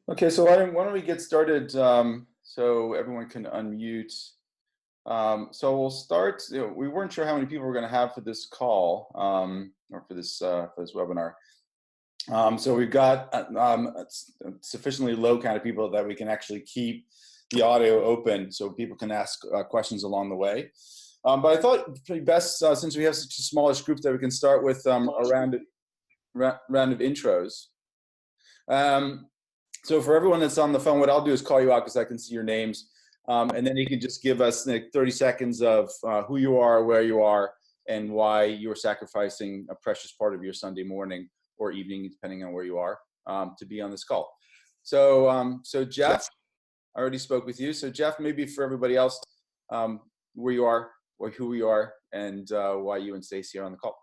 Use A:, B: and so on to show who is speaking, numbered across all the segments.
A: Okay, so why don't we get started so everyone can unmute. So we'll start. We weren't sure how many people we're going to have for this call or for this webinar. So we've got a sufficiently low count of people that we can actually keep the audio open so people can ask questions along the way. But I thought it'd be best, since we have such a smallish group, that we can start with a round of intros. So for everyone that's on the phone, what I'll do is call you out because I can see your names. And then you can just give us 30 seconds of who you are, where you are, and why you are sacrificing a precious part of your Sunday morning or evening, depending on where you are, to be on this call. So, so Jeff, I already spoke with you. So Jeff, maybe for everybody else, where you are, or who you are, and why you and Stacy are on the call.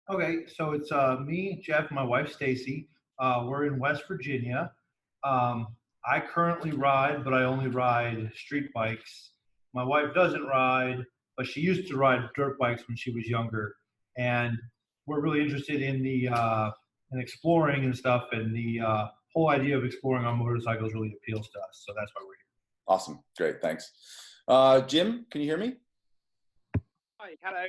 B: Okay, so it's me, Jeff, my wife Stacy. We're in West Virginia. I currently ride, but I only ride street bikes. My wife doesn't ride, but she used to ride dirt bikes when she was younger. And we're really interested in the in exploring and stuff, and the whole idea of exploring on motorcycles really appeals to us. So that's why we're here.
A: Awesome, great, thanks. Jim, can you hear me?
C: Hi, hello.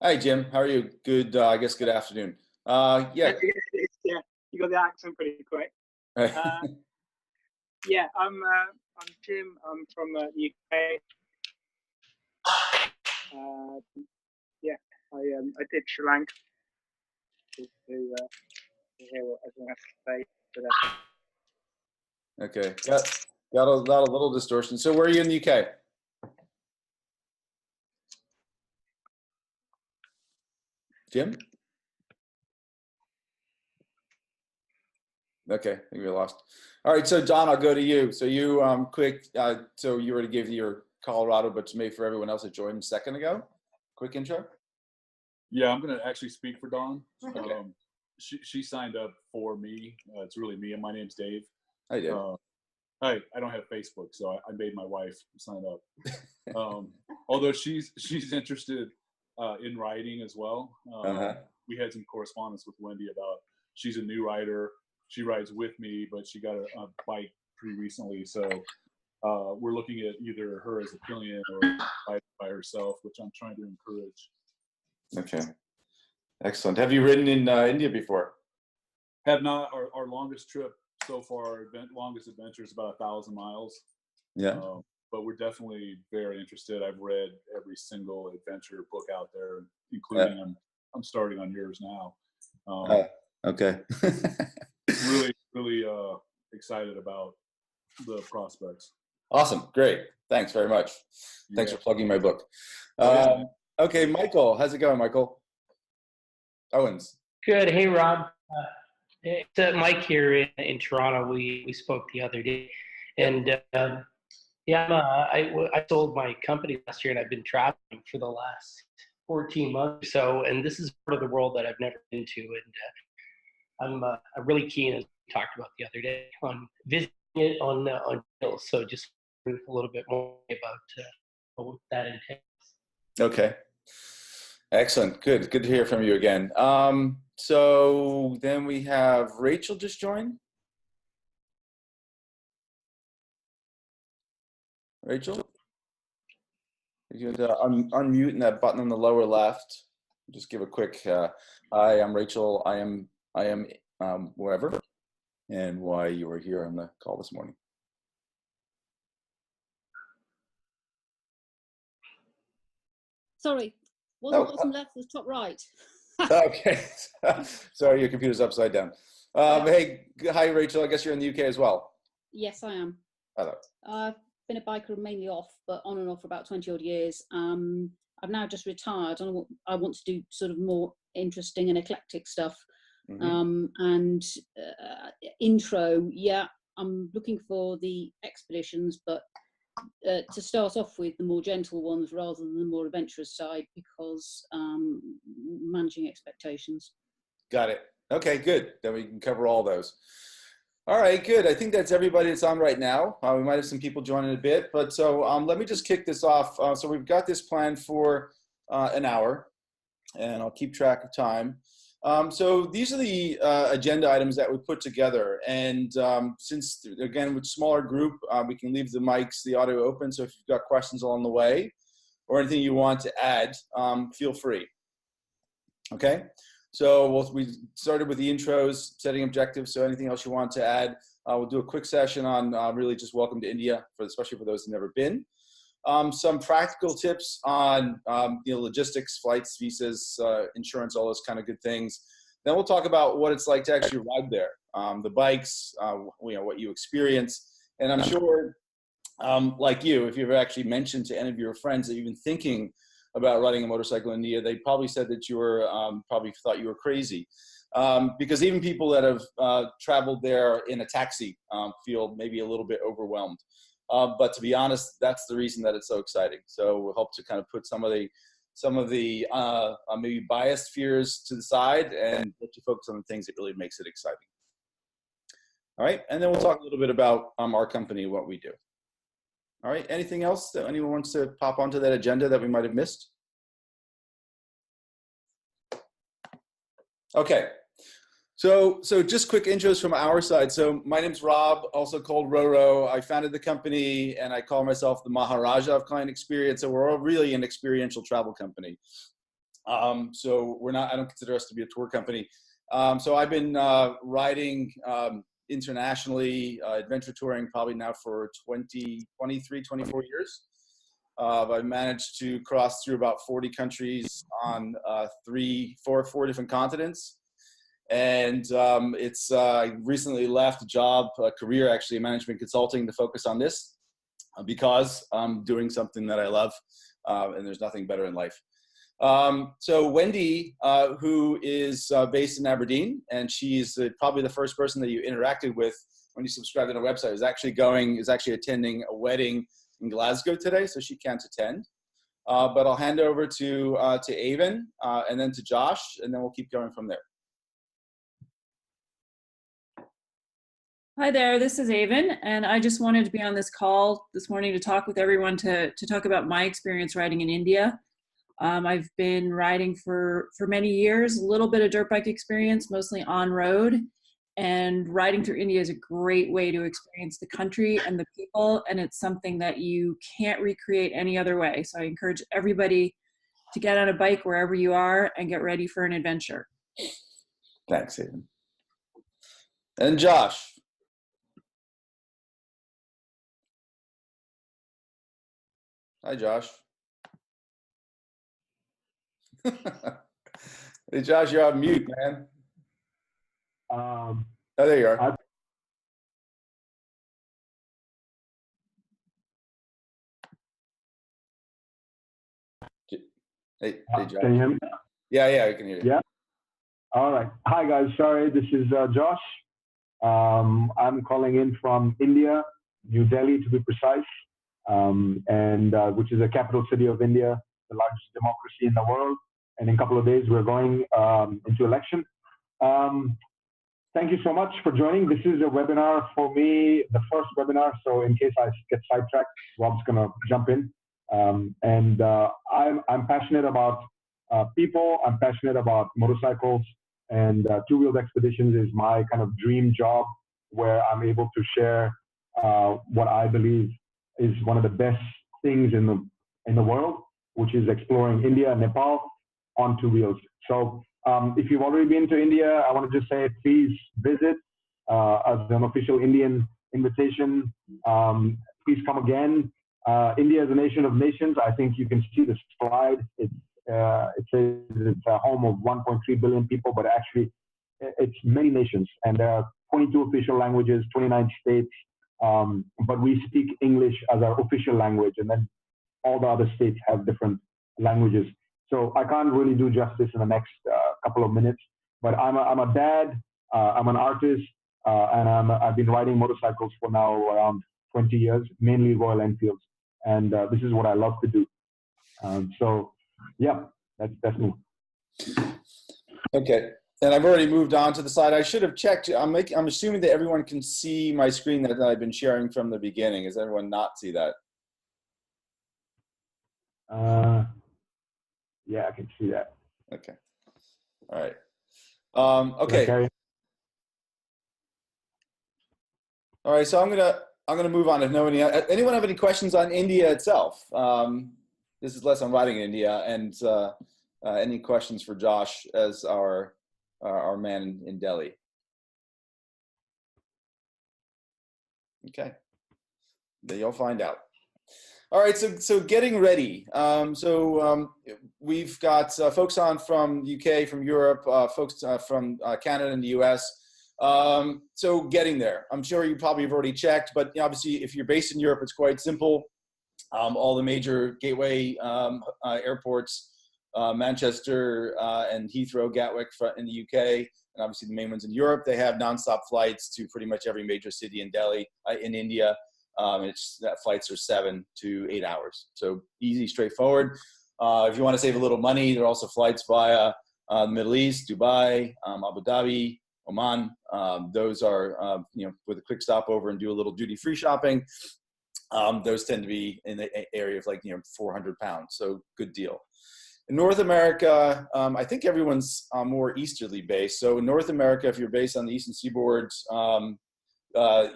A: Hi, Jim. How are you? Good. I guess good afternoon. Yeah.
C: Yeah, you got the accent pretty quick. Yeah, I'm Jim. I'm from the UK. Yeah, I did Sri Lanka to hear what everyone has to say.
A: Okay. Got a little distortion. So where are you in the UK? Jim? Okay, I think we lost. All right, so Don, I'll go to you. So you quick. So you already gave your Colorado, but maybe for everyone else that joined a second ago, quick intro.
D: Yeah, I'm going to actually speak for Dawn.
A: Okay.
D: She signed up for me. It's really me, and my name's Dave.
A: Hi, Dave.
D: I don't have Facebook, so I made my wife sign up. Although she's interested in riding as well. We had some correspondence with Wendy about she's a new rider. She rides with me, but she got a bike pretty recently, so we're looking at either her as a pillion or by herself, which I'm trying to encourage.
A: Okay, excellent. Have you ridden in India before?
D: Have not. Our longest trip so far, our longest adventure is about 1,000 miles.
A: Yeah.
D: But we're definitely very interested. I've read every single adventure book out there, including I'm starting on yours now.
A: Okay.
D: really excited about the prospects.
A: Awesome. Great. Thanks very much. Thanks for plugging my book. Okay, Michael, how's it going, Michael? Owens.
E: Good. Hey, Rob. It's Mike here in Toronto. We spoke the other day, and I sold my company last year, and I've been traveling for the last 14 months or so, and this is part of the world that I've never been to, and I'm really keen, as we talked about the other day, on visiting it on hills. So just a little bit more about what that entails.
A: Okay. Excellent. Good to hear from you again. So then we have Rachel just joined. Rachel? You can unmute that button on the lower left. Just give a quick, hi, I'm Rachel. I am wherever, and why you were here on the call this morning.
F: Sorry, bottom left, was top right.
A: Okay, sorry, your computer's upside down. Hey, hi Rachel, I guess you're in the UK as well.
F: Yes, I am.
A: Hello.
F: I've been a biker mainly off, but on and off for about 20 odd years. I've now just retired, and I want to do sort of more interesting and eclectic stuff. And intro, yeah, I'm looking for the expeditions, but to start off with the more gentle ones rather than the more adventurous side, because managing expectations.
A: Got it. Okay, good. Then we can cover all those. All right, good. I think that's everybody that's on right now. We might have some people joining a bit, but so let me just kick this off. So we've got this planned for an hour, and I'll keep track of time. So these are the agenda items that we put together. And since, again, with smaller group, we can leave the mics, the audio open. So if you've got questions along the way or anything you want to add, feel free. Okay. So we started with the intros, setting objectives. So anything else you want to add, we'll do a quick session on really just welcome to India, especially for those who've never been. Some practical tips on logistics, flights, visas, insurance, all those kind of good things. Then we'll talk about what it's like to actually ride there, the bikes, what you experience. And I'm sure, like you, if you've actually mentioned to any of your friends that you've been thinking about riding a motorcycle in India, they probably said that you were probably thought you were crazy. Because even people that have traveled there in a taxi feel maybe a little bit overwhelmed. But to be honest, that's the reason that it's so exciting. So we'll hope to kind of put some of the maybe biased fears to the side and let you focus on the things that really makes it exciting. All right, and then we'll talk a little bit about our company, what we do. All right, anything else that anyone wants to pop onto that agenda that we might have missed? Okay. So just quick intros from our side. So my name's Rob, also called Roro. I founded the company and I call myself the Maharaja of client experience. So we're all really an experiential travel company. So I don't consider us to be a tour company. So I've been riding internationally, adventure touring probably now for 23, 24 years. I've managed to cross through about 40 countries on four different continents. And I recently left a career actually in management consulting to focus on this because I'm doing something that I love and there's nothing better in life. So Wendy, who is based in Aberdeen, and she's probably the first person that you interacted with when you subscribed to the website, is actually attending a wedding in Glasgow today, so she can't attend. But I'll hand over to Avon and then to Josh, and then we'll keep going from there.
G: Hi there, this is Avon, and I just wanted to be on this call this morning to talk with everyone to talk about my experience riding in India. I've been riding for many years, a little bit of dirt bike experience, mostly on road, and riding through India is a great way to experience the country and the people, and it's something that you can't recreate any other way. So I encourage everybody to get on a bike wherever you are and get ready for an adventure.
A: Thanks, Avon. And Josh. Hi, Josh. Hey, Josh, you're on mute, man. Oh, there you are. Hey, Josh.
H: Can you hear me?
A: Yeah, I can hear you.
H: Yeah. All right. Hi, guys. Sorry, this is Josh. I'm calling in from India, New Delhi, to be precise, which is the capital city of India, the largest democracy in the world. And in a couple of days, we're going into election. Thank you so much for joining. This is a webinar for me, the first webinar. So in case I get sidetracked, Rob's going to jump in. I'm passionate about people. I'm passionate about motorcycles, and two-wheeled expeditions is my kind of dream job, where I'm able to share what I believe is one of the best things in the world, which is exploring India and Nepal on two wheels. So if you've already been to India, I want to just say, please visit as an official Indian invitation. Please come again. India is a nation of nations. I think you can see the slide. It says it's a home of 1.3 billion people, but actually it's many nations. And there are 22 official languages, 29 states. But we speak English as our official language, and then all the other states have different languages. So I can't really do justice in the next couple of minutes. But I'm a dad. I'm an artist, and I've been riding motorcycles for now around 20 years, mainly Royal Enfields. And this is what I love to do. So, yeah, that's me.
A: Okay. And I've already moved on to the slide. I should have checked. I'm assuming that everyone can see my screen that I've been sharing from the beginning. Does everyone not see that?
H: Yeah, I can see that.
A: Okay. All right. Okay.
H: Okay.
A: All right. So I'm gonna move on. If anyone have any questions on India itself? This is less on riding in India, and any questions for Josh as our man in Delhi? Okay. Then you'll find out. All right, so getting ready. We've got folks on from UK, from Europe, folks from Canada and the US. So getting there. I'm sure you probably have already checked, but obviously if you're based in Europe, it's quite simple. All the major gateway airports, Manchester and Heathrow, Gatwick in the UK, and obviously the main ones in Europe, they have nonstop flights to pretty much every major city in Delhi, in India. Flights are 7 to 8 hours. So easy, straightforward. If you want to save a little money, there are also flights via the Middle East, Dubai, Abu Dhabi, Oman. Those are, with a quick stopover and do a little duty-free shopping. Those tend to be in the area of 400 pounds. So good deal. In North America, I think everyone's more easterly based. So in North America, if you're based on the eastern seaboard,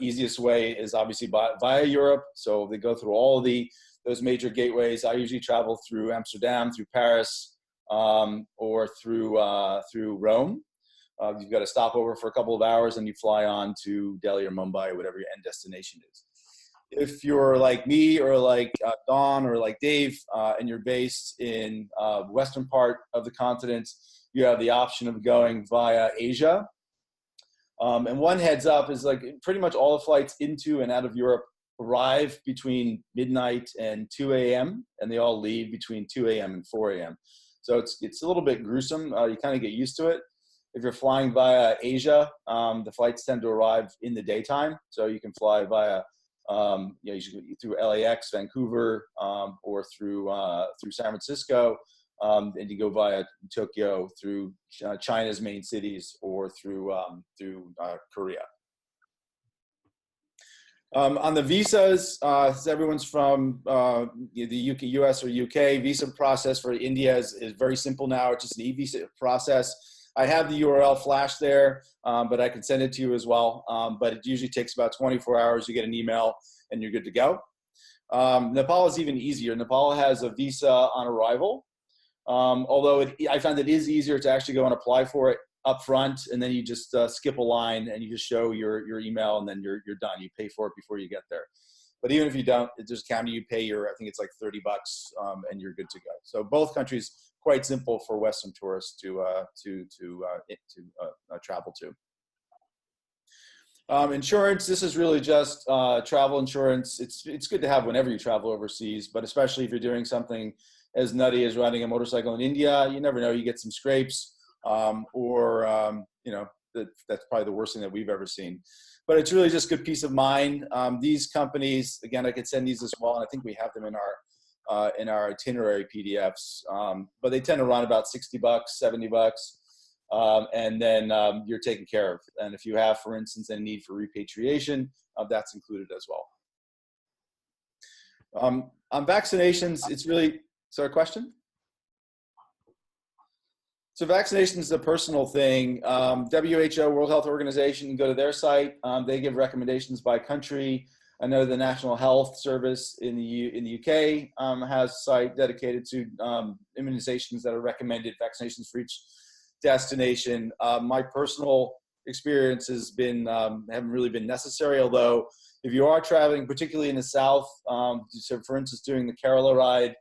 A: easiest way is obviously via Europe. So they go through all of those major gateways. I usually travel through Amsterdam, through Paris, or through Rome. You've got to stop over for a couple of hours and you fly on to Delhi or Mumbai, or whatever your end destination is. If you're like me or like Don or like Dave, and you're based in the western part of the continent, you have the option of going via Asia. And one heads up is pretty much all the flights into and out of Europe arrive between midnight and 2 a.m. and they all leave between 2 a.m. and 4 a.m. So it's a little bit gruesome. You kind of get used to it. If you're flying via Asia, the flights tend to arrive in the daytime. So you can fly via through LAX, Vancouver, or through San Francisco. And you go via Tokyo, through China's main cities, or through Korea. On the visas, everyone's from the UK, US or UK. Visa process for India is very simple now. It's just an e-visa process. I have the URL flashed there, but I can send it to you as well. But it usually takes about 24 hours. You get an email and you're good to go. Nepal is even easier. Nepal has a visa on arrival. Although I found it is easier to actually go and apply for it up front, and then you just skip a line and you just show your email, and then you're done. You pay for it before you get there. But even if you don't, it just counts. You pay I think it's like $30, and you're good to go. So both countries quite simple for Western tourists to travel to. Insurance. This is really just travel insurance. It's good to have whenever you travel overseas, but especially if you're doing something as nutty as riding a motorcycle in India. You never know, you get some scrapes, that's probably the worst thing that we've ever seen. But it's really just good peace of mind. These companies, again, I could send these as well, and I think we have them in our itinerary PDFs, but they tend to run about $60, $70, and then you're taken care of. And if you have, for instance, a need for repatriation, that's included as well. On vaccinations, it's really, sorry, question? So vaccination is a personal thing. WHO, World Health Organization, go to their site. They give recommendations by country. I know the National Health Service in the UK has a site dedicated to immunizations that are recommended, vaccinations for each destination. My personal experience has been, haven't really been necessary, although if you are traveling, particularly in the South, so for instance, doing the Kerala ride,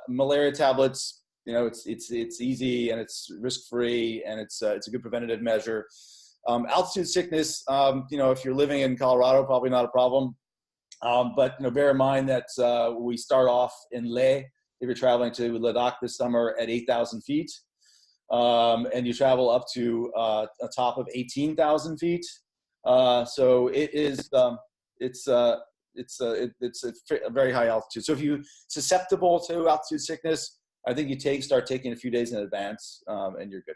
A: malaria tablets, it's easy and it's risk-free, and it's a good preventative measure. Altitude sickness, if you're living in Colorado, probably not a problem. But bear in mind that we start off in Leh, if you're traveling to Ladakh this summer, at 8,000 feet, and you travel up to a top of 18,000 feet. So it is, it's a very high altitude. So if you're susceptible to altitude sickness, I think you start taking a few days in advance, and you're good.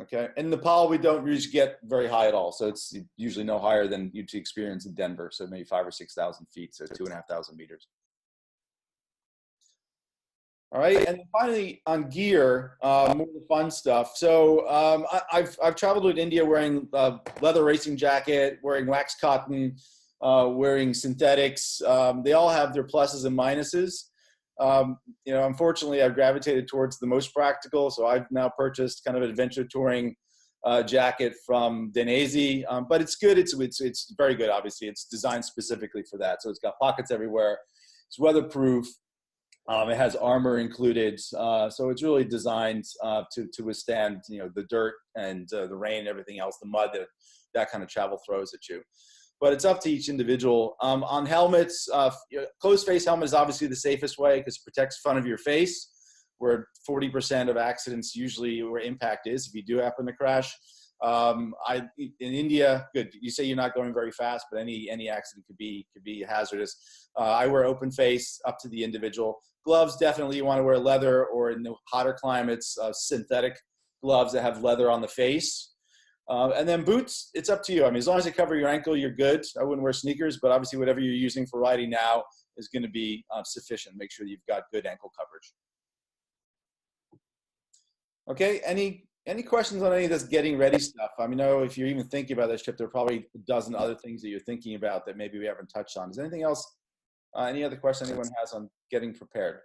A: Okay, in Nepal, we don't usually get very high at all. So it's usually no higher than you'd experience in Denver. So maybe 5,000 or 6,000 feet, so 2,500 meters. All right, and then finally on gear, more of the fun stuff. So I've traveled with India wearing leather racing jacket, wearing wax cotton, wearing synthetics. They all have their pluses and minuses. Unfortunately, I've gravitated towards the most practical, so I've now purchased kind of an adventure touring jacket from Denezi, but it's good. It's very good. Obviously, it's designed specifically for that. So it's got pockets everywhere. It's weatherproof. It has armor included, so it's really designed to withstand, the dirt and the rain and everything else, the mud that kind of travel throws at you. But it's up to each individual. On helmets, closed face helmet is obviously the safest way because it protects front of your face, where 40% of accidents usually where impact is if you do happen to crash. In India, good. You say you're not going very fast, but any accident could be hazardous. I wear open face, up to the individual. Gloves, definitely you want to wear leather, or in the hotter climates, synthetic gloves that have leather on the face. And then boots, it's up to you. I mean, as long as they cover your ankle, you're good. I wouldn't wear sneakers, but obviously whatever you're using for riding now is going to be sufficient. Make sure you've got good ankle coverage. Okay, any questions on any of this getting ready stuff? I mean, if you're even thinking about this trip, there are probably a dozen other things that you're thinking about that maybe we haven't touched on. Is there anything else, any other question anyone has on getting prepared?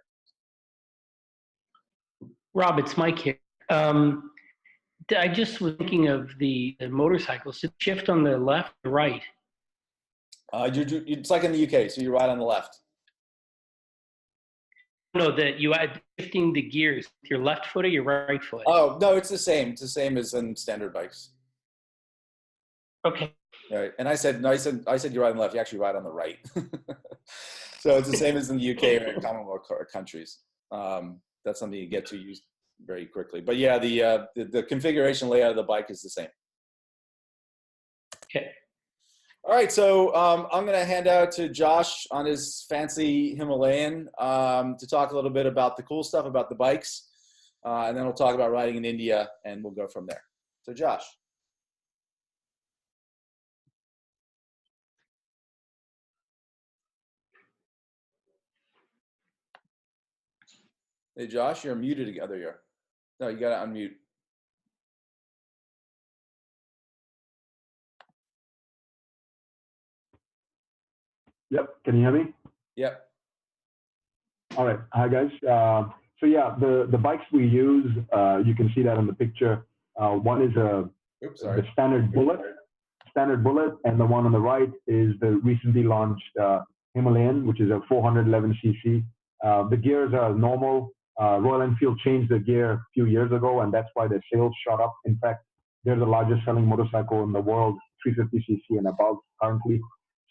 E: Rob, it's Mike here. I just was thinking of the motorcycles. To shift on the left or right?
A: It's like in the UK, so you ride on the left.
E: No, that you add shifting the gears with your left foot or your right foot?
A: Oh, no, it's the same. It's the same as in standard bikes.
E: Okay.
A: All right. And I said you ride on the left. You actually ride on the right. So it's the same as in the UK or in Commonwealth countries. That's something you get to use very quickly. But yeah, the configuration layout of the bike is the same.
E: Okay.
A: All right, so I'm going to hand out to Josh on his fancy Himalayan to talk a little bit about the cool stuff about the bikes, and then we'll talk about riding in India, and we'll go from there. So Josh. Hey, Josh, you're muted again. There you are. No, you got to unmute.
H: Yep. Can you hear me?
A: Yep.
H: All right. Hi, guys. So yeah, the bikes we use, you can see that in the picture. One is the standard bullet, and the one on the right is the recently launched Himalayan, which is a 411cc. The gears are normal. Royal Enfield changed the gear a few years ago, and that's why the sales shot up. In fact, they're the largest selling motorcycle in the world, 350cc and above currently.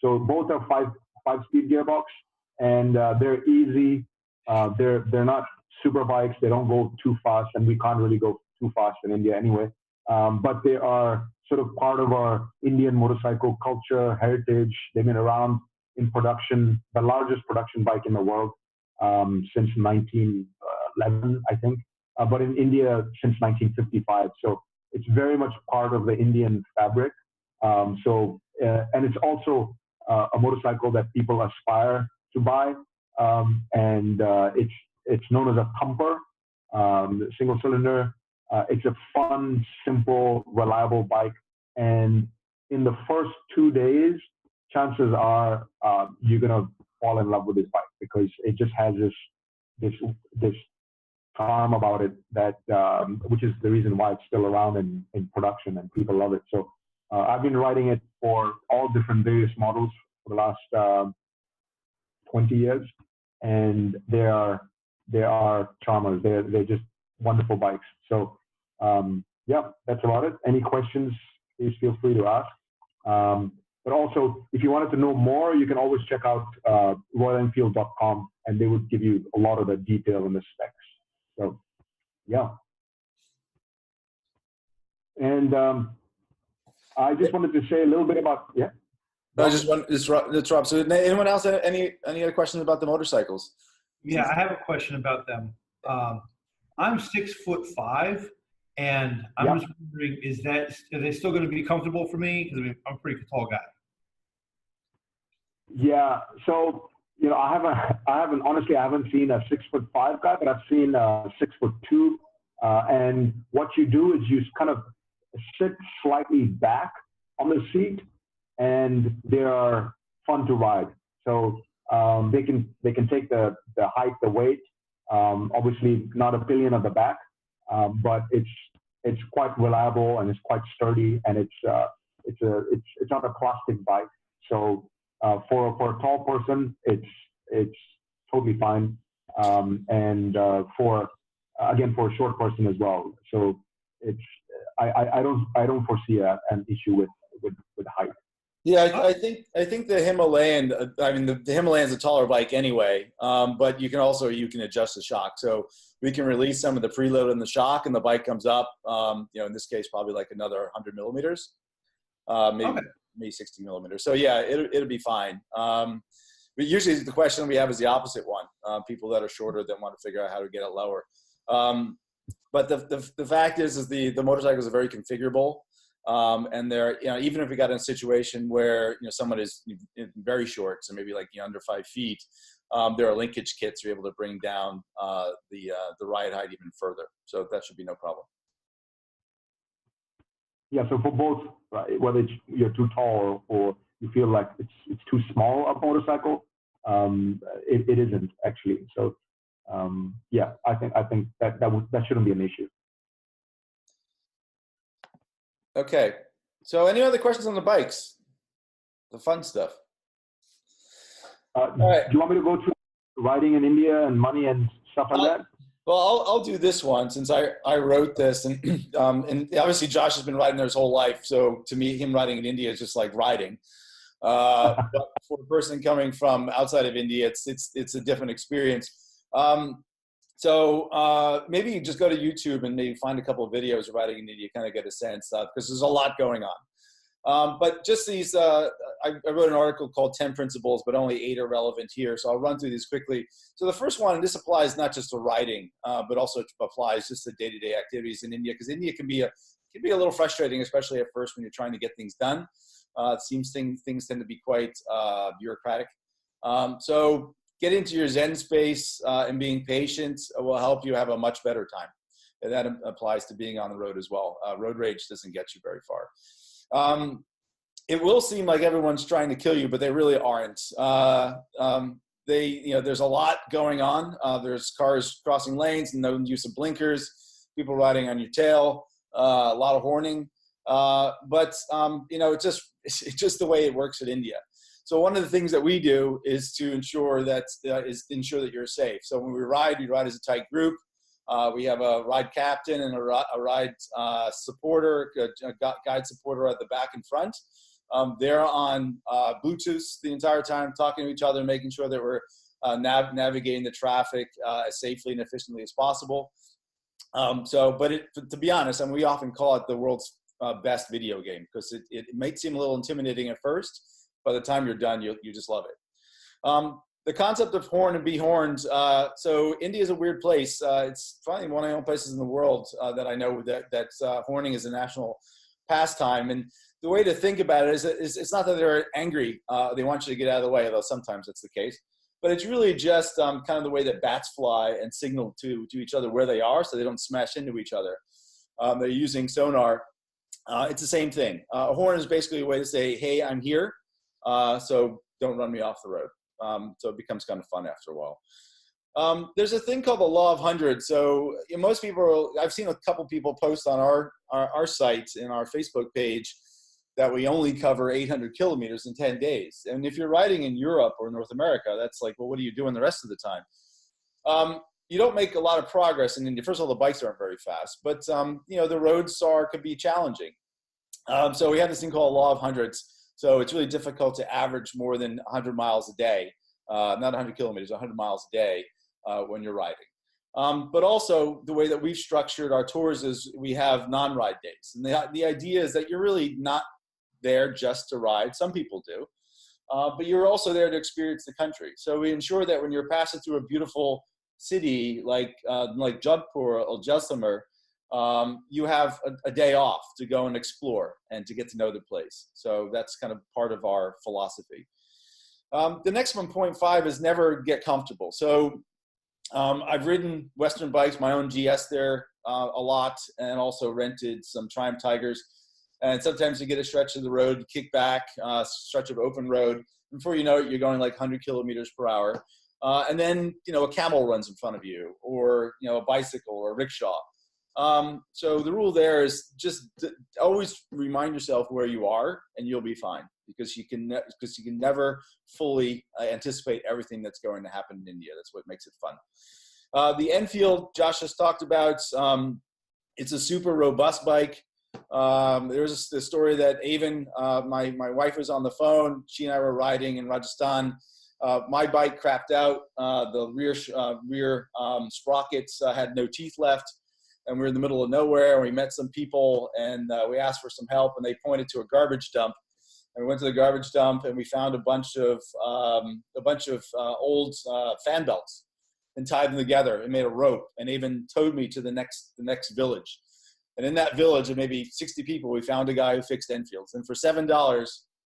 H: So both are five-speed gearbox, and they're easy. They're not super bikes. They don't go too fast, and we can't really go too fast in India anyway. But they are sort of part of our Indian motorcycle culture, heritage. They've been around in production, the largest production bike in the world since 1911, I think. But in India since 1955. So it's very much part of the Indian fabric. And it's also a motorcycle that people aspire to buy, and it's known as a thumper, single cylinder. It's a fun, simple, reliable bike, and in the first 2 days, chances are you're gonna fall in love with this bike because it just has this charm about it that which is the reason why it's still around in production and people love it. So I've been riding it for all different various models for the last 20 years, and they are charmers. They're just wonderful bikes. So yeah, that's about it. Any questions, please feel free to ask. But also, if you wanted to know more, you can always check out royalenfield.com, and they would give you a lot of the detail and the specs. So yeah. And I just wanted to say a little bit about, yeah.
A: No, it's Rob. So anyone else have any other questions about the motorcycles?
B: Yeah, I have a question about them. I'm 6'5", and I'm just wondering, are they still going to be comfortable for me? Because I'm a pretty tall guy.
H: Yeah. So Honestly, I haven't seen a 6'5" guy, but I've seen a 6'2". And what you do is you kind of sit slightly back on the seat, and they are fun to ride. So they can take the height, the weight. Obviously, not a pillion at the back, but it's quite reliable and it's quite sturdy, and it's not a plastic bike. So for a tall person, it's totally fine, and for a short person as well. So I don't foresee an issue with height.
A: Yeah, I think the Himalayan. I mean, the Himalayan's a taller bike anyway, but you can adjust the shock. So we can release some of the preload in the shock, and the bike comes up. In this case, probably like another 100 millimeters, maybe 60 millimeters. So yeah, it'll be fine. But usually the question we have is the opposite one. People that are shorter that want to figure out how to get it lower. But the fact is the motorcycles are very configurable. And they're, even if we got in a situation where, someone is very short, so maybe like under 5 feet, there are linkage kits to be able to bring down the ride height even further. So that should be no problem.
H: Yeah. So for both, right, whether you're too tall or you feel like it's too small a motorcycle, it isn't actually. So yeah, I think that shouldn't be an issue.
A: Okay. So any other questions on the bikes? The fun stuff.
H: All right. Do you want me to go through riding in India and money and stuff like that?
A: Well, I'll do this one since I wrote this, and and obviously Josh has been riding there his whole life. So to me, him riding in India is just like riding. But for a person coming from outside of India, it's a different experience. So maybe you just go to YouTube and maybe find a couple of videos of riding in India, kind of get a sense of, because there's a lot going on. But just these, I wrote an article called 10 Principles, but only 8 are relevant here. So I'll run through these quickly. So the first one, and this applies not just to riding, but also applies just to day-to-day activities in India, because India can be a little frustrating, especially at first when you're trying to get things done. It seems things tend to be quite bureaucratic. So get into your Zen space, and being patient will help you have a much better time. And that applies to being on the road as well. Road rage doesn't get you very far. It will seem like everyone's trying to kill you, but they really aren't. There's a lot going on. There's cars crossing lanes and no use of blinkers, people riding on your tail, a lot of horning. But it's just the way it works in India. So one of the things that we do is to ensure that you're safe. So when we ride as a tight group. We have a ride captain and a ride supporter, a guide supporter at the back and front. They're on Bluetooth the entire time, talking to each other, making sure that we're navigating the traffic as safely and efficiently as possible. To be honest, and we often call it the world's best video game, because it might seem a little intimidating at first. By the time you're done, you just love it. The concept of horn and be horned. So India is a weird place. It's probably one of the only places in the world that I know that horning is a national pastime. And the way to think about it is it's not that they're angry. They want you to get out of the way, although sometimes that's the case. But it's really just kind of the way that bats fly and signal to each other where they are, so they don't smash into each other. They're using sonar. It's the same thing. A horn is basically a way to say, hey, I'm here, so don't run me off the road. So it becomes kind of fun after a while. There's a thing called the law of hundreds. So most people, I've seen a couple people post on our site in our Facebook page that we only cover 800 kilometers in 10 days. And if you're riding in Europe or North America, that's like, well, what are you doing the rest of the time? You don't make a lot of progress in India. First of all, the bikes aren't very fast, but the roads could be challenging. So we have this thing called law of hundreds. So it's really difficult to average more than 100 miles a day, not 100 kilometers, 100 miles a day when you're riding. But also the way that we've structured our tours is we have non-ride days. And the idea is that you're really not there just to ride. Some people do, but you're also there to experience the country. So we ensure that when you're passing through a beautiful city like Jaipur or Jaisalmer, you have a day off to go and explore and to get to know the place. So that's kind of part of our philosophy. The next one, point 5, is never get comfortable. So I've ridden Western bikes, my own GS there a lot, and also rented some Triumph Tigers. And sometimes you get a stretch of the road, you kick back, stretch of open road. Before you know it, you're going like 100 kilometers per hour. And then, a camel runs in front of you, or, a bicycle or a rickshaw. So the rule there is just always remind yourself where you are, and you'll be fine, because you can never fully anticipate everything that's going to happen in India. That's what makes it fun. The Enfield, Josh just talked about, it's a super robust bike. There's the story that Avon, my wife, was on the phone. She and I were riding in Rajasthan. My bike crapped out. The rear sprockets had no teeth left, and we were in the middle of nowhere. We met some people, and we asked for some help, and they pointed to a garbage dump. And we went to the garbage dump, and we found a bunch of old fan belts, and tied them together and made a rope, and even towed me to the next village. And in that village of maybe 60 people, we found a guy who fixed Enfields. And for $7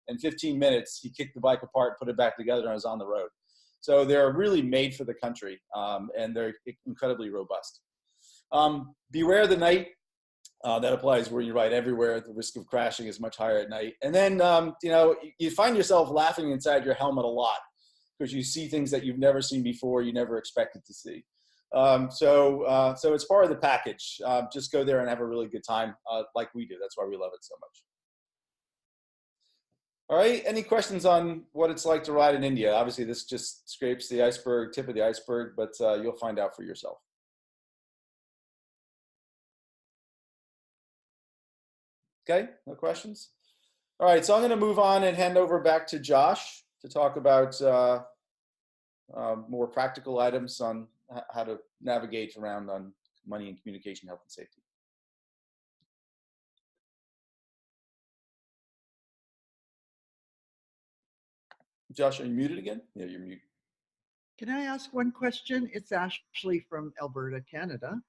A: and 15 minutes, he kicked the bike apart, put it back together, and was on the road. So they're really made for the country, and they're incredibly robust. Beware the night. That applies where you ride everywhere. The risk of crashing is much higher at night. And then, you find yourself laughing inside your helmet a lot, because you see things that you've never seen before, you never expected to see. So it's part of the package. Just go there and have a really good time, like we do. That's why we love it so much. All right, any questions on what it's like to ride in India? Obviously, this just scrapes the tip of the iceberg, but you'll find out for yourself. Okay, no questions? All right, so I'm going to move on and hand over back to Josh to talk about more practical items on how to navigate around on money and communication, health and safety. Josh, are you muted again? Yeah, you're muted.
I: Can I ask one question? It's Ashley from Alberta, Canada.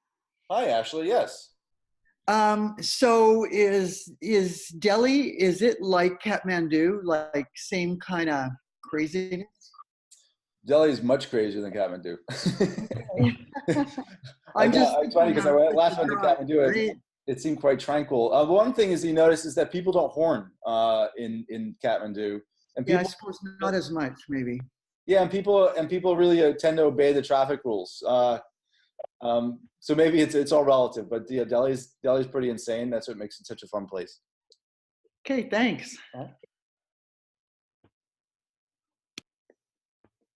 A: Hi, Ashley. Yes.
I: So is Delhi, is it like Kathmandu, like same kind of craziness?
A: Delhi is much crazier than Kathmandu.
I: It's
A: funny because I last went to Kathmandu, it seemed quite tranquil. One thing is you notice is that people don't horn in Kathmandu, and people,
I: I suppose not as much, maybe.
A: Yeah, and people really tend to obey the traffic rules. So maybe it's all relative, but yeah, Delhi's pretty insane. That's what makes it such a fun place.
I: Okay, thanks.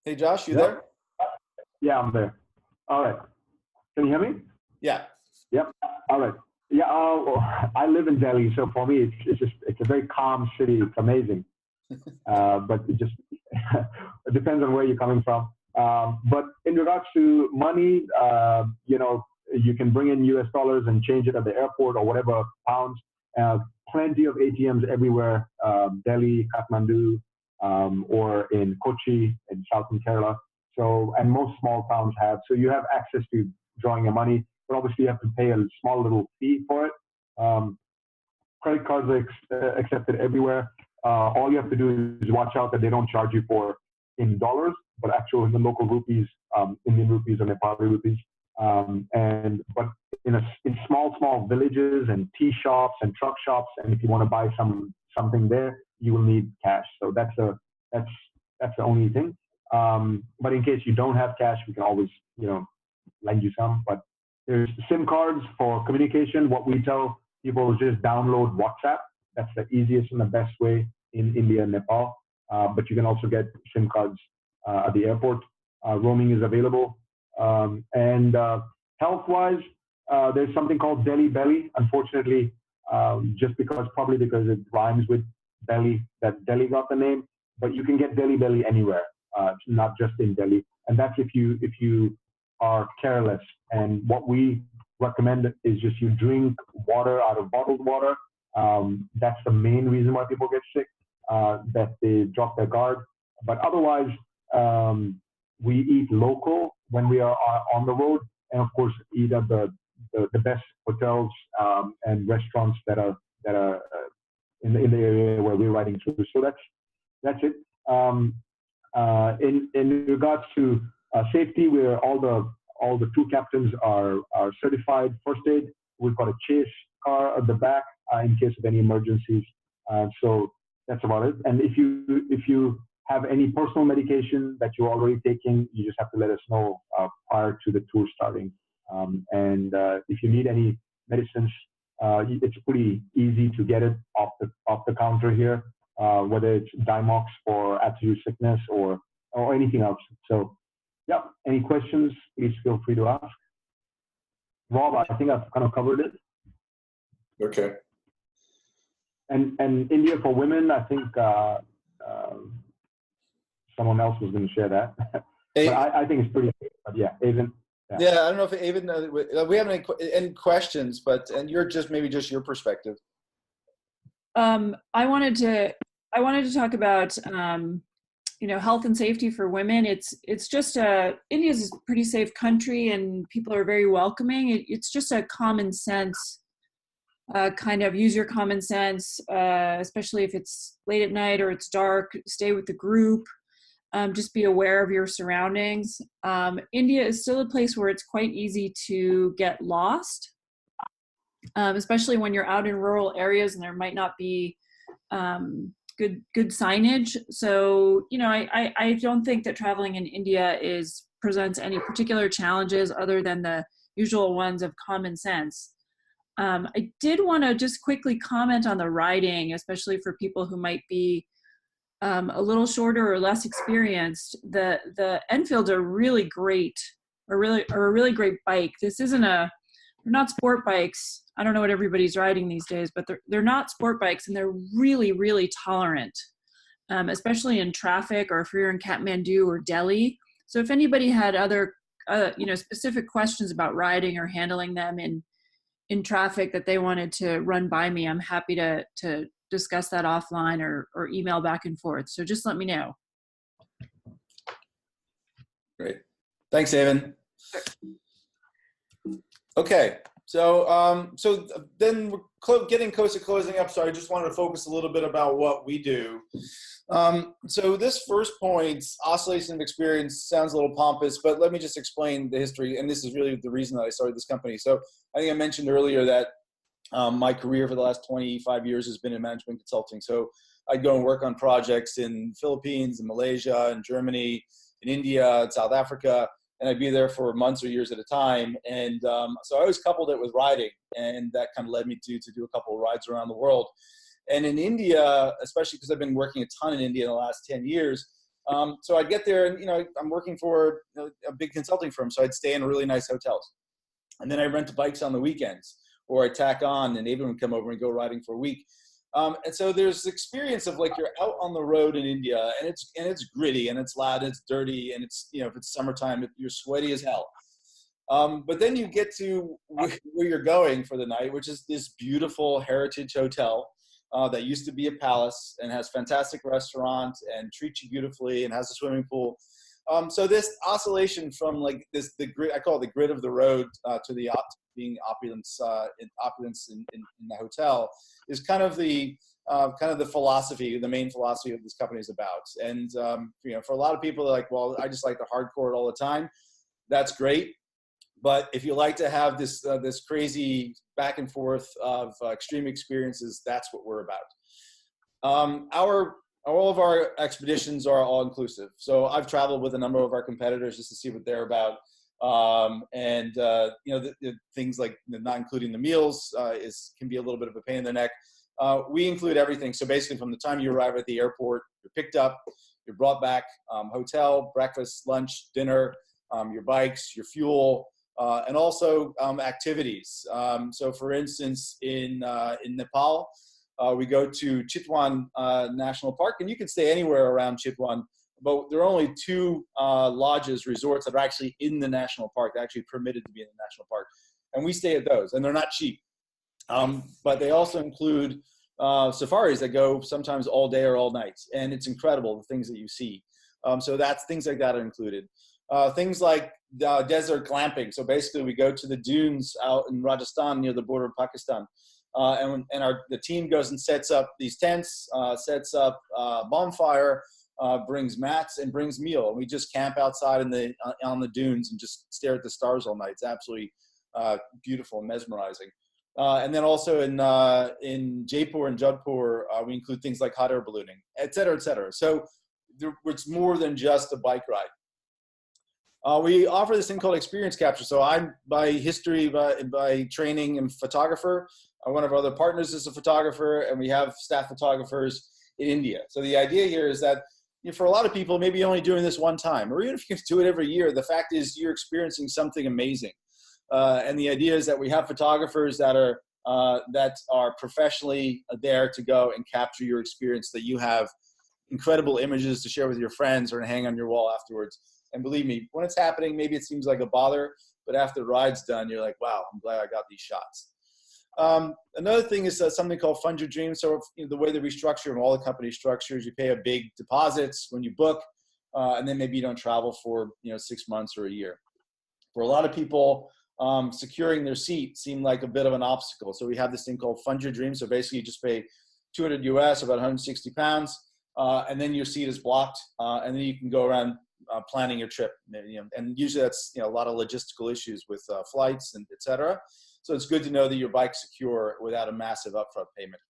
A: Hey, Josh, you there?
H: Yeah, I'm there. All right. Can you hear me?
A: Yeah.
H: Yep. All right. Yeah. I live in Delhi, so for me, it's a very calm city. It's amazing. But it just it depends on where you're coming from. But in regards to money, you can bring in US dollars and change it at the airport or whatever pounds. Plenty of ATMs everywhere, Delhi, Kathmandu, or in Kochi in southern Kerala. So, and most small towns have. So you have access to drawing your money, but obviously you have to pay a small little fee for it. Credit cards are accepted everywhere. All you have to do is watch out that they don't charge you for in dollars, but actual in the local rupees, Indian rupees or Nepali rupees. But in small villages and tea shops and truck shops, and if you want to buy something there, you will need cash. So that's the only thing. But in case you don't have cash, we can always lend you some. But there's SIM cards for communication. What we tell people is just download WhatsApp. That's the easiest and the best way in India and Nepal. But you can also get SIM cards at the airport. Roaming is available. And health-wise, there's something called Delhi Belly. Unfortunately, probably because it rhymes with Delhi, that Delhi got the name. But you can get Delhi Belly anywhere, not just in Delhi. And that's if you are careless. And what we recommend is just you drink water out of bottled water. That's the main reason why people get sick, that they drop their guard. But otherwise, we eat local when we are on the road, and of course eat at the best hotels and restaurants that are in the area where we're riding through. So that's it. In regards to safety, where all the crew captains are certified first aid. We've got a chase car at the back in case of any emergencies. So that's about it. And if you have any personal medication that you're already taking, you just have to let us know prior to the tour starting. And if you need any medicines, it's pretty easy to get it off the counter here, whether it's Dimox for after sickness or anything else. So, yeah, any questions, please feel free to ask. Rob, I think I've kind of covered it.
A: Okay.
H: And India for women, I think someone else was going to share that. But I think it's pretty good. But yeah, Avin.
A: Yeah, I don't know if Avin, we have any questions, and you're maybe just your perspective.
G: I wanted to talk about health and safety for women. It's just India's a pretty safe country and people are very welcoming. It's just a common sense, kind of use your common sense, especially if it's late at night or it's dark, stay with the group. Just be aware of your surroundings. India is still a place where it's quite easy to get lost, especially when you're out in rural areas and there might not be good signage. So, I don't think that traveling in India presents any particular challenges other than the usual ones of common sense. I did want to just quickly comment on the riding, especially for people who might be a little shorter or less experienced. The Enfield's are really great, a really great bike. They're not sport bikes. I don't know what everybody's riding these days, but they're not sport bikes, and they're really, really tolerant, especially in traffic or if you're in Kathmandu or Delhi. So if anybody had other, specific questions about riding or handling them in traffic that they wanted to run by me, I'm happy to discuss that offline or email back and forth. So just let me know.
A: Great. Thanks, Avin. Okay. So then we're getting close to closing up. So I just wanted to focus a little bit about what we do. So this first point, oscillation of experience, sounds a little pompous, but let me just explain the history. And this is really the reason that I started this company. So I think I mentioned earlier that my career for the last 25 years has been in management consulting. So I'd go and work on projects in Philippines, in Malaysia, in Germany, in India, in South Africa, and I'd be there for months or years at a time. And so I always coupled it with riding, and that kind of led me to do a couple of rides around the world. And in India, especially because I've been working a ton in India in the last 10 years, so I'd get there and, I'm working for a big consulting firm, so I'd stay in really nice hotels. And then I rent bikes on the weekends, or I tack on and Avin would come over and go riding for a week. And so there's this experience of like you're out on the road in India and it's gritty and it's loud and it's dirty and it's, if it's summertime, you're sweaty as hell. But then you get to where you're going for the night, which is this beautiful heritage hotel that used to be a palace and has fantastic restaurants and treats you beautifully and has a swimming pool. So this oscillation from like the grid, I call it the grid of the road to the being opulence in the hotel, is kind of the philosophy, the main philosophy of this company is about. And for a lot of people, they're like, well, I just like to hardcore it all the time. That's great, but if you like to have this crazy back and forth of extreme experiences, that's what we're about. All of our expeditions are all inclusive. So I've traveled with a number of our competitors just to see what they're about. The things like not including the meals can be a little bit of a pain in the neck. We include everything. So basically from the time you arrive at the airport, you're picked up, you're brought back, hotel, breakfast, lunch, dinner, your bikes, your fuel, and also activities. So for instance, in Nepal, we go to Chitwan National Park, and you can stay anywhere around Chitwan, but there are only 2 lodges, resorts that are actually in the national park, they're actually permitted to be in the national park. And we stay at those, and they're not cheap. But they also include safaris that go sometimes all day or all night, and it's incredible, the things that you see. So things like that are included. Things like desert glamping. So basically we go to the dunes out in Rajasthan near the border of Pakistan. The team goes and sets up these tents, sets up bonfire, brings mats and brings meal. And we just camp outside on the dunes and just stare at the stars all night. It's absolutely beautiful and mesmerizing. And then also in Jaipur and Jodhpur, we include things like hot air ballooning, et cetera, et cetera. So it's more than just a bike ride. We offer this thing called experience capture. So I'm by history, by training, I'm a photographer. One of our other partners is a photographer, and we have staff photographers in India. So the idea here is that for a lot of people, maybe you're only doing this one time, or even if you can do it every year, the fact is you're experiencing something amazing. And the idea is that we have photographers that are professionally there to go and capture your experience, that you have incredible images to share with your friends or to hang on your wall afterwards. And believe me, when it's happening, maybe it seems like a bother, but after the ride's done, you're like, wow, I'm glad I got these shots. Another thing is something called Fund Your Dreams. So the way that we structure and all the company structures, you pay a big deposits when you book, and then maybe you don't travel for 6 months or a year. For a lot of people, securing their seat seemed like a bit of an obstacle. So we have this thing called Fund Your Dreams. So basically you just pay 200 US, about 160 pounds, and then your seat is blocked, and then you can go around planning your trip. And usually that's a lot of logistical issues with flights and et cetera. So it's good to know that your bike's secure without a massive upfront payment.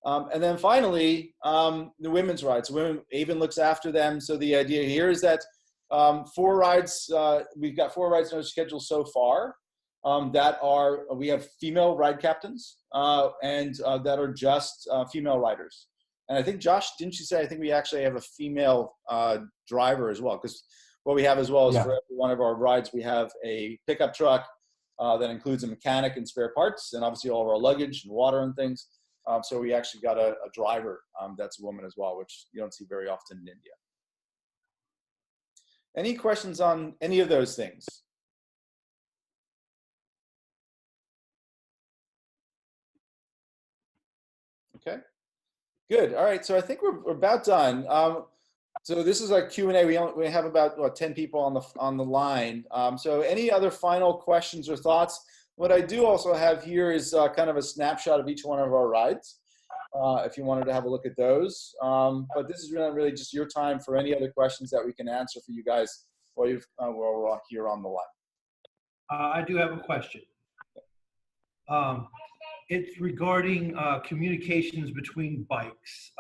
A: And then finally, the women's rides. Avon looks after them. So the idea here is that 4 rides, we've got 4 rides on our schedule so far we have female ride captains and that are just female riders. And I think, Josh, didn't you say, I think we actually have a female driver as well? Because what we have as well is for every one of our rides, we have a pickup truck that includes a mechanic and spare parts, and obviously all of our luggage and water and things. So we actually got a driver that's a woman as well, which you don't see very often in India. Any questions on any of those things? Okay, good. All right, so I think we're about done. So this is our Q&A. We have about 10 people on the line. So any other final questions or thoughts? What I do also have here is kind of a snapshot of each one of our rides, if you wanted to have a look at those. But this is really just your time for any other questions that we can answer for you guys while we're here on the line.
B: I do have a question. It's regarding communications between bikes.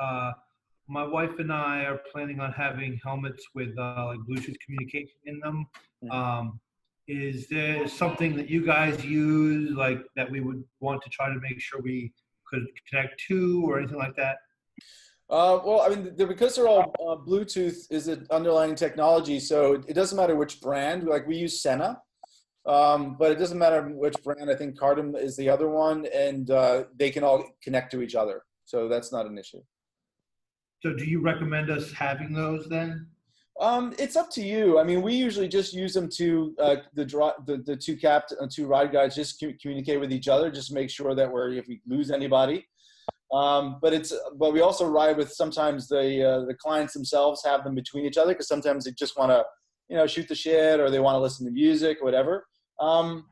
B: My wife and I are planning on having helmets with like Bluetooth communication in them. Is there something that you guys use, like that we would want to try to make sure we could connect to, or anything like that?
A: Well, I mean, because they're all Bluetooth is an underlying technology, so it doesn't matter which brand. Like we use Senna, but it doesn't matter which brand. I think Cardam is the other one, and they can all connect to each other, so that's not an issue.
B: So do you recommend us having those then?
A: It's up to you. I mean, we usually just use them to the two ride guides just communicate with each other, just make sure that if we lose anybody. But we also ride with, sometimes the clients themselves have them between each other, because sometimes they just want to shoot the shit, or they want to listen to music or whatever. So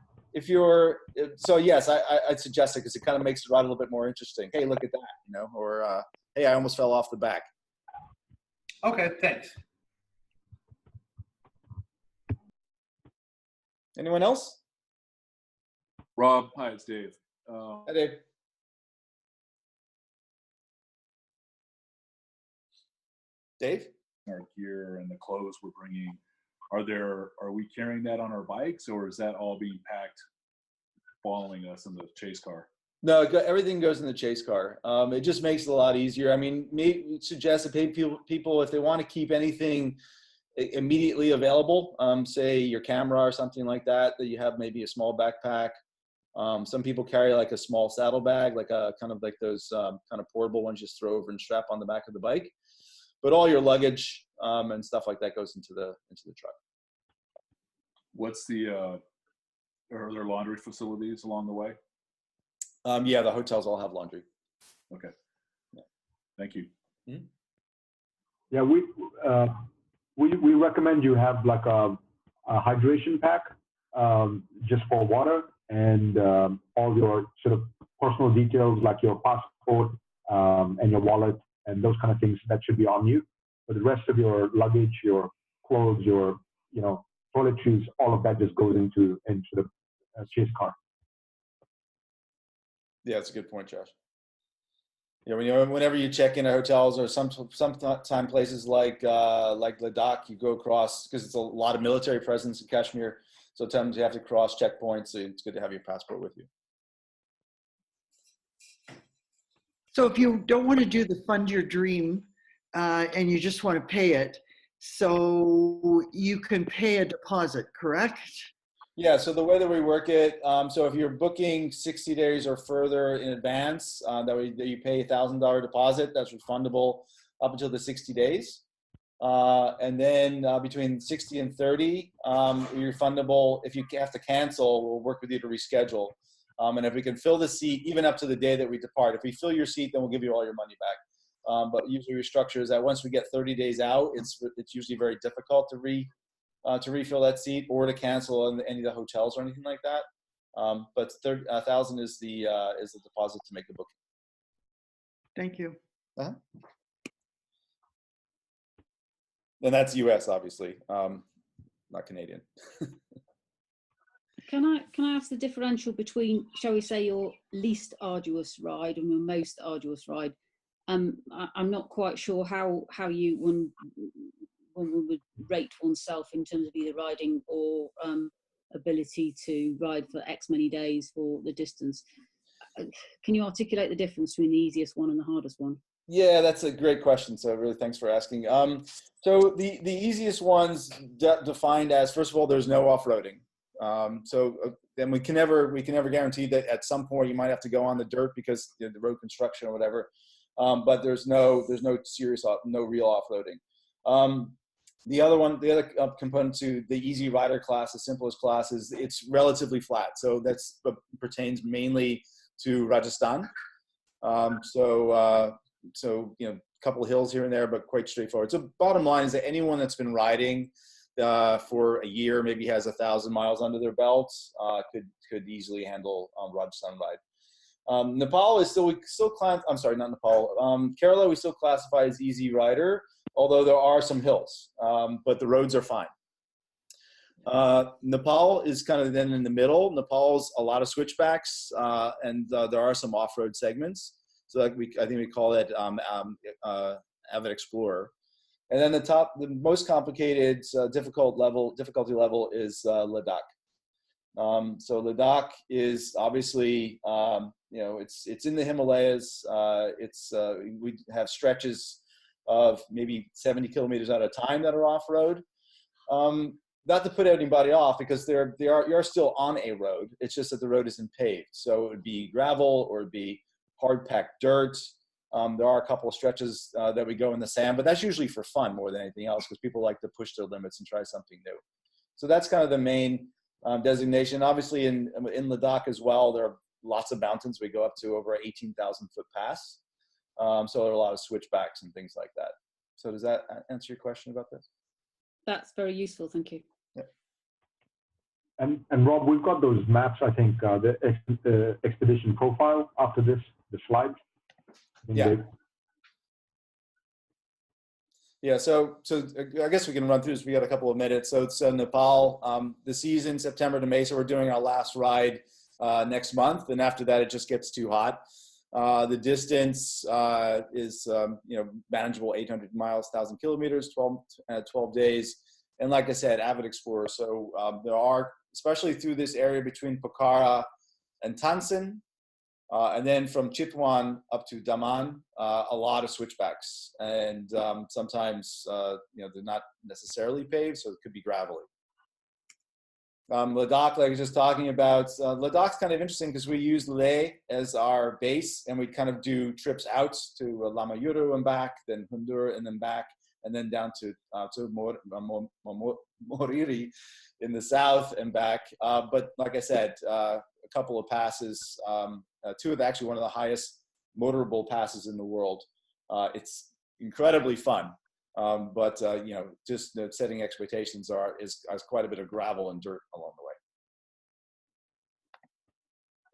A: yes, I'd suggest it, because it kind of makes the ride a little bit more interesting. Hey, look at that, or hey, I almost fell off the back.
B: Okay, thanks.
A: Anyone else?
D: Rob, hi, it's Dave.
A: Hi, Dave. Dave?
D: Our gear and the clothes we're bringing, are we carrying that on our bikes, or is that all being packed following us in the chase car?
A: No, everything goes in the chase car. It just makes it a lot easier. I mean, maybe suggest that people, if they want to keep anything immediately available, say your camera or something like that you have maybe a small backpack. Some people carry like a small saddlebag, like a kind of like those kind of portable ones you just throw over and strap on the back of the bike. But all your luggage and stuff like that goes into the truck.
D: What's are there laundry facilities along the way?
A: Yeah, the hotels all have laundry.
D: Okay. Yeah. Thank you.
A: Mm-hmm.
H: Yeah, we recommend you have like a hydration pack just for water, and all your sort of personal details like your passport and your wallet and those kind of things that should be on you. But the rest of your luggage, your clothes, your toiletries, all of that just goes into the chase car.
A: Yeah, that's a good point, Josh. Yeah, whenever you check in at hotels or sometime places like Ladakh, you go across because it's a lot of military presence in Kashmir. So sometimes you have to cross checkpoints. So it's good to have your passport with you.
I: So if you don't want to do the fund your dream and you just want to pay it, so you can pay a deposit, correct?
A: Yeah, so the way that we work it, so if you're booking 60 days or further in advance, that you pay $1,000 deposit, that's refundable up until the 60 days. And then between 60 and 30, you're refundable. If you have to cancel, we'll work with you to reschedule. And if we can fill the seat, even up to the day that we depart, if we fill your seat, then we'll give you all your money back. But usually your structure is that once we get 30 days out, it's usually very difficult to refill that seat or to cancel in any of the hotels or anything like that. But 1,000 is the deposit to make the booking.
I: Thank you.
A: Uh-huh. And that's U.S. obviously, not Canadian.
F: Can I ask the differential between, shall we say, your least arduous ride and your most arduous ride? I'm not quite sure how one would rate oneself in terms of either riding or ability to ride for X many days for the distance. Can you articulate the difference between the easiest one and the hardest one?
A: Yeah, that's a great question. So really, thanks for asking. So the easiest ones defined as, first of all, there's no off-roading. Then we can never guarantee that at some point you might have to go on the dirt because the road construction or whatever. But there's no serious no real off-roading. The other component to the easy rider class, the simplest class, is it's relatively flat. So that's pertains mainly to Rajasthan. So a couple of hills here and there, but quite straightforward. So bottom line is that anyone that's been riding for a year, maybe has 1,000 miles under their belts, could easily handle Rajasthan ride. Nepal is we still I'm sorry, not Nepal. Kerala we still classify as easy rider, although there are some hills, but the roads are fine. Nepal is kind of then in the middle. Nepal's a lot of switchbacks, and there are some off-road segments. So I think we call it Avid Explorer. And then the most complicated difficulty level is Ladakh. So Ladakh is obviously, it's in the Himalayas. We have stretches of maybe 70 kilometers at a time that are off-road. Not to put anybody off, because you're still on a road. It's just that the road isn't paved. So it would be gravel or it'd be hard packed dirt. There are a couple of stretches that we go in the sand, but that's usually for fun more than anything else, because people like to push their limits and try something new. So that's kind of the main designation. Obviously in Ladakh as well, there are lots of mountains. We go up to over 18,000 foot pass. So there are a lot of switchbacks and things like that. So does that answer your question about this?
F: That's very useful, thank you.
A: Yeah.
H: And Rob, we've got those maps, I think, the expedition profile after the slide.
A: Yeah. Yeah, so I guess we can run through this. We got a couple of minutes. So it's Nepal, the season, September to May. So we're doing our last ride next month. And after that, it just gets too hot. The distance is, manageable, 800 miles, 1,000 kilometers, 12 days. And like I said, Avid Explorer. So there are, especially through this area between Pokhara and Tansen, and then from Chitwan up to Daman, a lot of switchbacks. And sometimes, they're not necessarily paved, so it could be gravelly. Ladakh, like I was just talking about, Ladakh's kind of interesting because we use Leh as our base, and we kind of do trips out to Lamayuru and back, then Hundur and then back, and then down to Moriri in the south and back. But like I said, a couple of passes, two of actually one of the highest motorable passes in the world. It's incredibly fun. But just setting expectations is quite a bit of gravel and dirt along the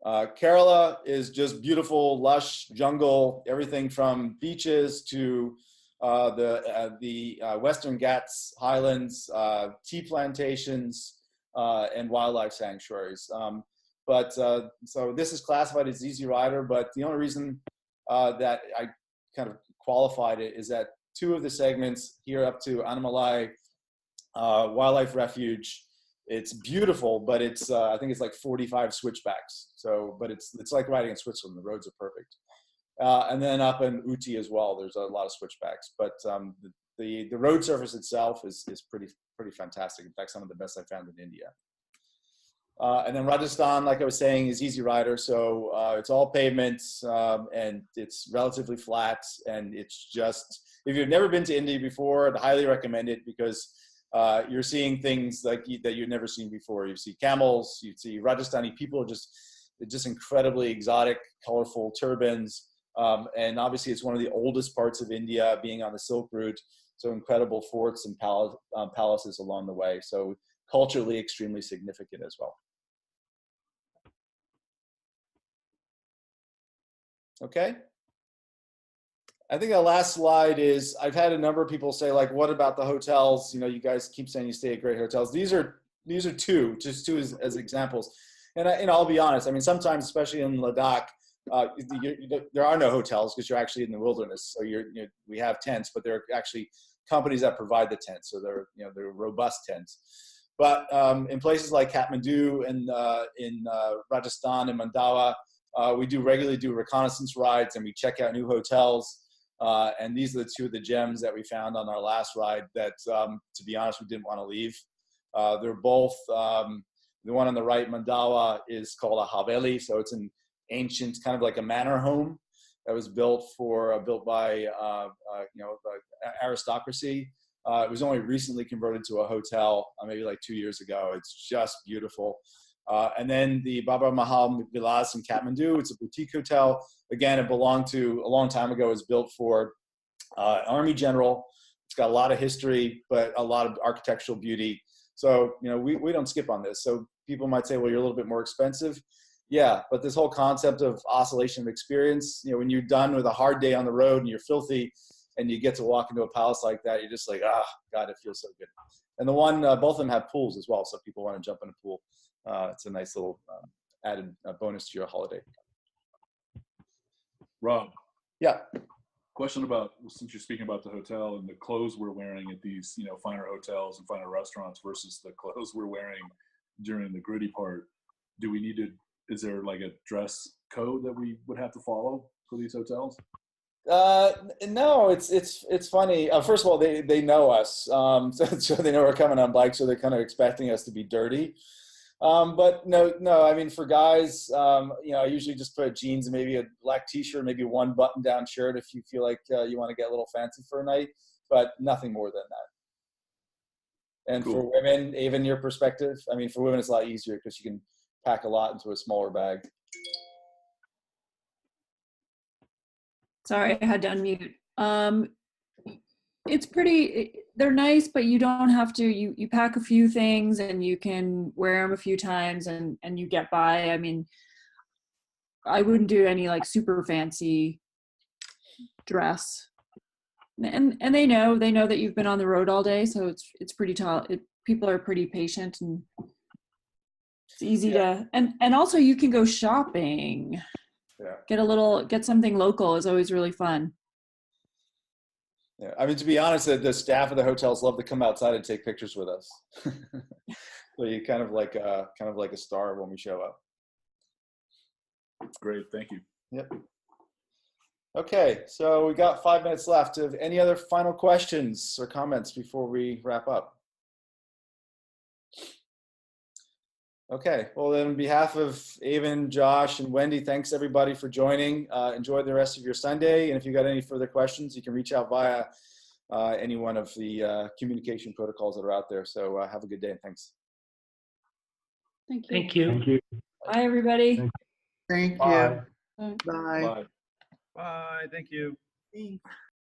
A: way. Kerala is just beautiful, lush jungle, everything from beaches to the Western Ghats highlands, tea plantations, and wildlife sanctuaries. So this is classified as Easy Rider, but the only reason that I kind of qualified it is that 2 of the segments here up to Anamalai Wildlife Refuge, it's beautiful, but it's I think it's like 45 switchbacks. So, but it's like riding in Switzerland. The roads are perfect. And then up in Uti as well, there's a lot of switchbacks. But the road surface itself is pretty fantastic. In fact, some of the best I found in India. And then Rajasthan, like I was saying, is Easy Rider. So it's all pavements and it's relatively flat. And it's just, if you've never been to India before, I'd highly recommend it because you're seeing things like that you've never seen before. You see camels, you see Rajasthani people, just incredibly exotic, colorful turbans. And obviously it's one of the oldest parts of India, being on the Silk Route. So incredible forts and palaces along the way. So culturally extremely significant as well. Okay. I think the last slide is, I've had a number of people say, like, what about the hotels? You know, you guys keep saying you stay at great hotels. These are 2 as examples. And I'll be honest, I mean, sometimes, especially in Ladakh, there are no hotels because you're actually in the wilderness. So we have tents, but there are actually companies that provide the tents. So they're robust tents. But in places like Kathmandu and in Rajasthan and Mandawa, we regularly do reconnaissance rides and we check out new hotels. And these are the 2 of the gems that we found on our last ride that, to be honest, we didn't want to leave. They're both, the one on the right, Mandawa, is called a Haveli. So it's an ancient, kind of like a manor home that was built by, the aristocracy. It was only recently converted to a hotel, maybe like 2 years ago. It's just beautiful. And then the Baba Mahal Vilas in Kathmandu, it's a boutique hotel. Again, it belonged to, a long time ago, it was built for an army general. It's got a lot of history, but a lot of architectural beauty. So, we don't skip on this. So people might say, well, you're a little bit more expensive. Yeah, but this whole concept of oscillation of experience, when you're done with a hard day on the road and you're filthy and you get to walk into a palace like that, you're just like, God, it feels so good. And both of them have pools as well. So if people want to jump in a pool. It's a nice little added bonus to your holiday.
D: Rob.
A: Yeah.
D: Question about, since you're speaking about the hotel and the clothes we're wearing at these, finer hotels and finer restaurants versus the clothes we're wearing during the gritty part, is there like a dress code that we would have to follow for these hotels?
A: No, it's funny. First of all, they know us, so they know we're coming on bikes, so they're kind of expecting us to be dirty. But no, I mean, for guys, I usually just put jeans and maybe a black t-shirt, maybe one button-down shirt if you feel like you want to get a little fancy for a night, but nothing more than that. And cool. For women, even your perspective, I mean, for women, it's a lot easier because you can pack a lot into a smaller bag.
G: Sorry, I had to unmute. It's they're nice, but you don't have to, you pack a few things and you can wear them a few times and you get by. I mean, I wouldn't do any like super fancy dress. And they know that you've been on the road all day. So it's pretty tall. People are pretty patient and it's easy to, and also you can go shopping. Yeah. Get something local is always really fun.
A: Yeah, I mean, to be honest, the staff of the hotels love to come outside and take pictures with us. So you kind of like a star when we show up.
D: Great, thank you.
A: Yep. Okay, so we got 5 minutes left. Any other final questions or comments before we wrap up? Okay, well then on behalf of Avon, Josh, and Wendy, thanks everybody for joining. Enjoy the rest of your Sunday, and if you got any further questions, you can reach out via any one of the communication protocols that are out there. So have a good day, and thanks.
F: Thank you.
E: Thank you.
H: Thank you.
G: Bye, everybody.
I: Thank you.
H: Bye.
I: Bye.
D: Bye.
B: Bye. Thank you.
I: Thanks.